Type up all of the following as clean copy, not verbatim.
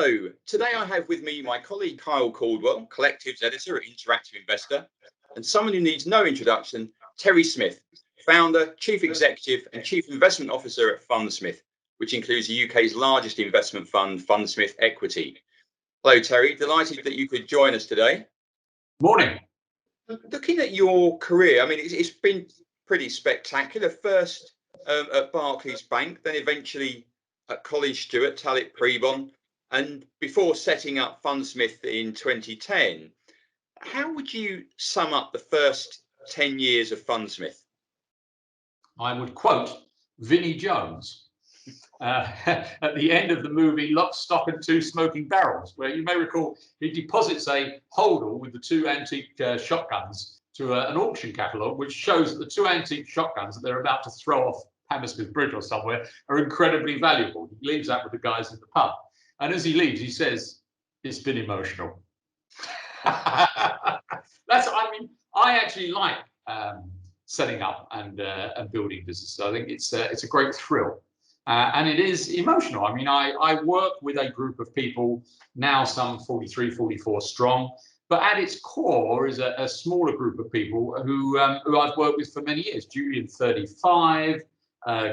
Hello, today I have with me my colleague Kyle Caldwell, Collectives Editor at Interactive Investor, and someone who needs no introduction, Terry Smith, Founder, Chief Executive and Chief Investment Officer at Fundsmith, which includes the UK's largest investment fund, Fundsmith Equity. Hello Terry, delighted that you could join us today. Morning. Looking at your career, I mean, it's been pretty spectacular. First at Barclays Bank, then eventually at College Stewart, Tallet Prebon, and before setting up Fundsmith in 2010. How would you sum up the first 10 years of Fundsmith? I would quote Vinnie Jones at the end of the movie Lock, Stock and Two Smoking Barrels, where you may recall he deposits a holdall with the two antique shotguns to an auction catalogue, which shows that the two antique shotguns that they're about to throw off Hammersmith Bridge or somewhere are incredibly valuable. He leaves that with the guys in the pub. And as he leaves, he says, "It's been emotional." I actually like setting up and building businesses. I think it's a great thrill. And it is emotional. I mean, I work with a group of people, now some 43, 44 strong, but at its core is a smaller group of people who I've worked with for many years. Julian, 35,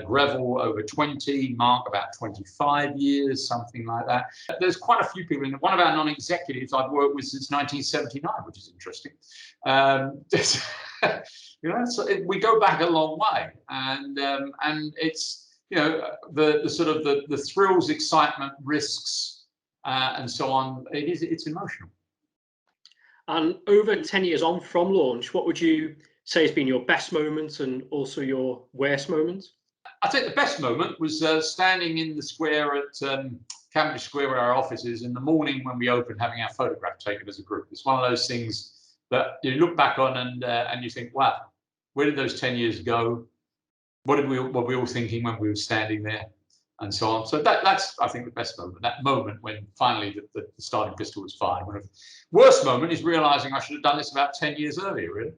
Greville over 20, Mark about 25 years, something like that. There's quite a few people in one of our non-executives I've worked with since 1979, which is interesting. You know, so we go back a long way, and it's, you know, the sort of the thrills, excitement, risks, and so on. It's emotional. And over 10 years on from launch, what would you say has been your best moment and also your worst moment? I think the best moment was standing in the square at Cambridge Square where our office is in the morning when we opened, having our photograph taken as a group. It's one of those things that you look back on and you think, wow, where did those 10 years go? What were we all thinking when we were standing there, and so on. So that's, I think, the best moment, that moment when finally the starting pistol was fired. The worst moment is realizing I should have done this about 10 years earlier, really.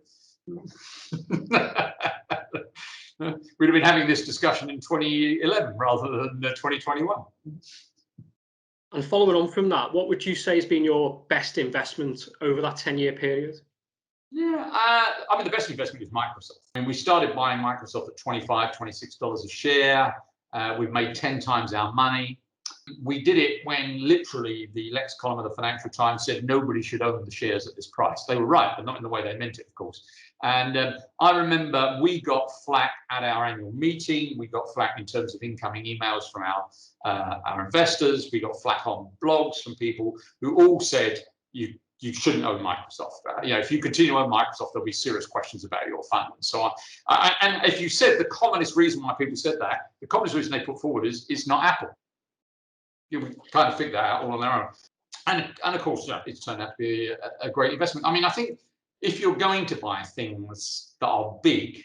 We'd have been having this discussion in 2011 rather than 2021. And following on from that, what would you say has been your best investment over that 10-year period? Yeah, I mean, the best investment is Microsoft. I mean, we started buying Microsoft at $25, $26 a share. We've made 10 times our money. We did it when literally the Lex column of the Financial Times said nobody should own the shares at this price. They were right, but not in the way they meant it, of course. And I remember we got flack at our annual meeting. We got flack in terms of incoming emails from our investors. We got flack on blogs from people who all said you shouldn't own Microsoft. You know, if you continue to own Microsoft, there'll be serious questions about your fund and so on. And if you said the commonest reason why people said that, the commonest reason they put forward is it's not Apple. You would kind of figure that out all on their own. And of course, yeah, it's turned out to be a great investment. I mean, I think if you're going to buy things that are big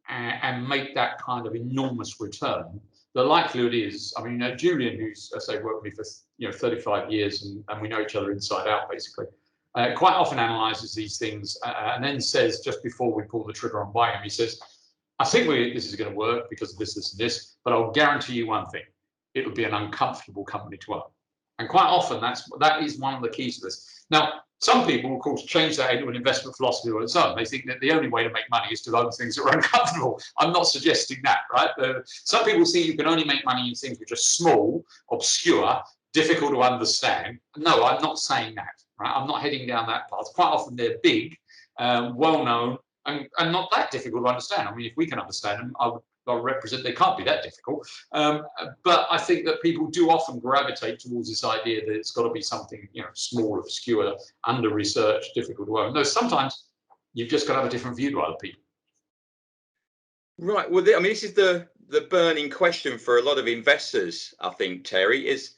and make that kind of enormous return, the likelihood is, I mean, Julian, who's, I say, worked with me for 35 years, and we know each other inside out, basically, quite often analyzes these things and then says, just before we pull the trigger on buying them, he says, I think this is going to work because of this, this, and this, but I'll guarantee you one thing, it would be an uncomfortable company to own. And quite often that is one of the keys to this. Now, some people, of course, change that into an investment philosophy of its own. They think that the only way to make money is to own things that are uncomfortable. I'm not suggesting that, right? Some people think you can only make money in things which are small, obscure, difficult to understand. No, I'm not saying that, right? I'm not heading down that path. Quite often they're big, well-known, and not that difficult to understand. I mean, if we can understand them, I represent they can't be that difficult. But I think that people do often gravitate towards this idea that it's got to be something, you know, small, obscure, under-researched, difficult to own. No, sometimes you've just got to have a different view to other people. Right. Well, I mean, this is the burning question for a lot of investors, I think, Terry, is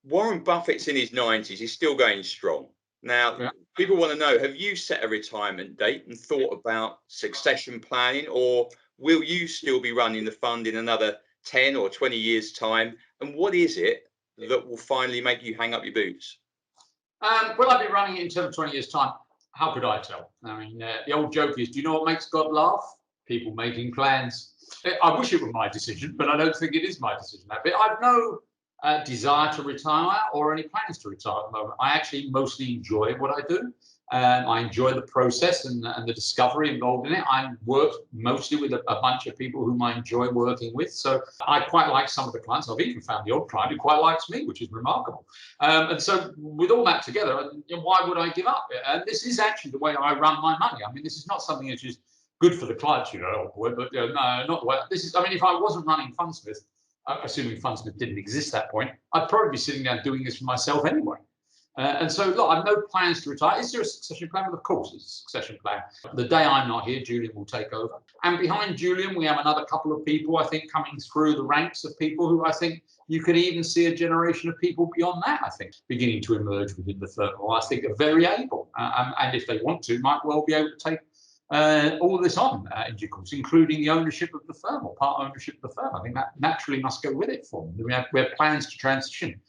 Warren Buffett's in his 90s. He's still going strong. Now, yeah. People want to know, have you set a retirement date and thought about succession planning, or will you still be running the fund in another 10 or 20 years' time? And what is it that will finally make you hang up your boots? Will I be running it in 10 or 20 years' time? How could I tell? I mean, the old joke is, do you know what makes God laugh? People making plans. I wish it were my decision, but I don't think it is my decision. But I've no desire to retire or any plans to retire at the moment. I actually mostly enjoy what I do. I enjoy the process and the discovery involved in it. I work mostly with a bunch of people whom I enjoy working with. So I quite like some of the clients. I've even found the odd client who quite likes me, which is remarkable. And so with all that together, why would I give up? And this is actually the way I run my money. I mean, this is not something that's just good for the clients, oh boy, but no, not the way. This is, I mean, if I wasn't running Fundsmith, assuming Fundsmith didn't exist at that point, I'd probably be sitting down doing this for myself anyway. And so, look, I've no plans to retire. Is there a succession plan? Well, of course, there's a succession plan. The day I'm not here, Julian will take over. And behind Julian, we have another couple of people, I think, coming through the ranks of people who I think you could even see a generation of people beyond that, I think, beginning to emerge within the firm, who I think are very able. And if they want to, might well be able to take all this on in due course, including the ownership of the firm or part ownership of the firm. I think that naturally must go with it for them. We have plans to transition.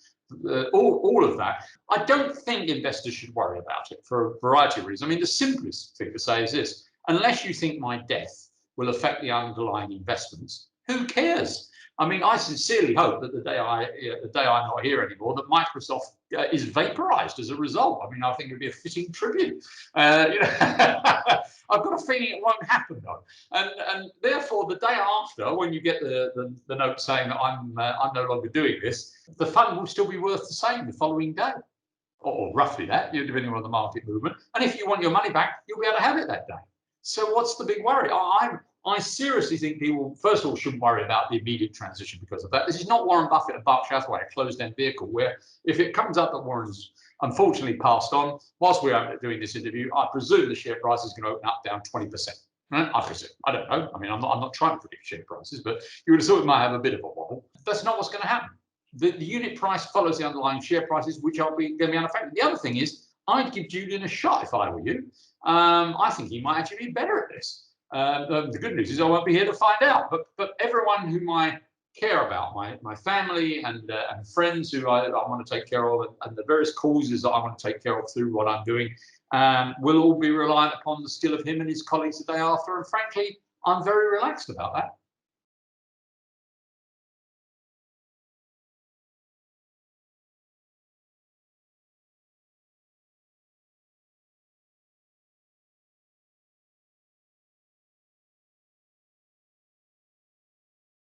All of that. I don't think investors should worry about it for a variety of reasons. I mean, the simplest thing to say is this: unless you think my death will affect the underlying investments, who cares? I mean, I sincerely hope that the day I'm not here anymore, that Microsoft is vaporized as a result. I mean, I think it would be a fitting tribute. I've got a feeling it won't happen though, and therefore the day after, when you get the note saying that I'm no longer doing this, the fund will still be worth the same the following day, or roughly that, depending on the market movement. And if you want your money back, you'll be able to have it that day. So what's the big worry? I seriously think people, first of all, shouldn't worry about the immediate transition because of that. This is not Warren Buffett and Berkshire Hathaway, a closed-end vehicle, where if it comes up that Warren's unfortunately passed on, whilst we're doing this interview, I presume the share price is going to open up down 20%. Right? I presume. I don't know. I mean, I'm not trying to predict share prices, but you would have thought it might have a bit of a wobble. That's not what's going to happen. The unit price follows the underlying share prices, which are going to be unaffected. The other thing is, I'd give Julian a shot if I were you. I think he might actually be better at this. The good news is I won't be here to find out. But everyone whom I care about, my family and friends who I want to take care of, and the various causes that I want to take care of through what I'm doing, will all be reliant upon the skill of him and his colleagues the day after. And frankly, I'm very relaxed about that.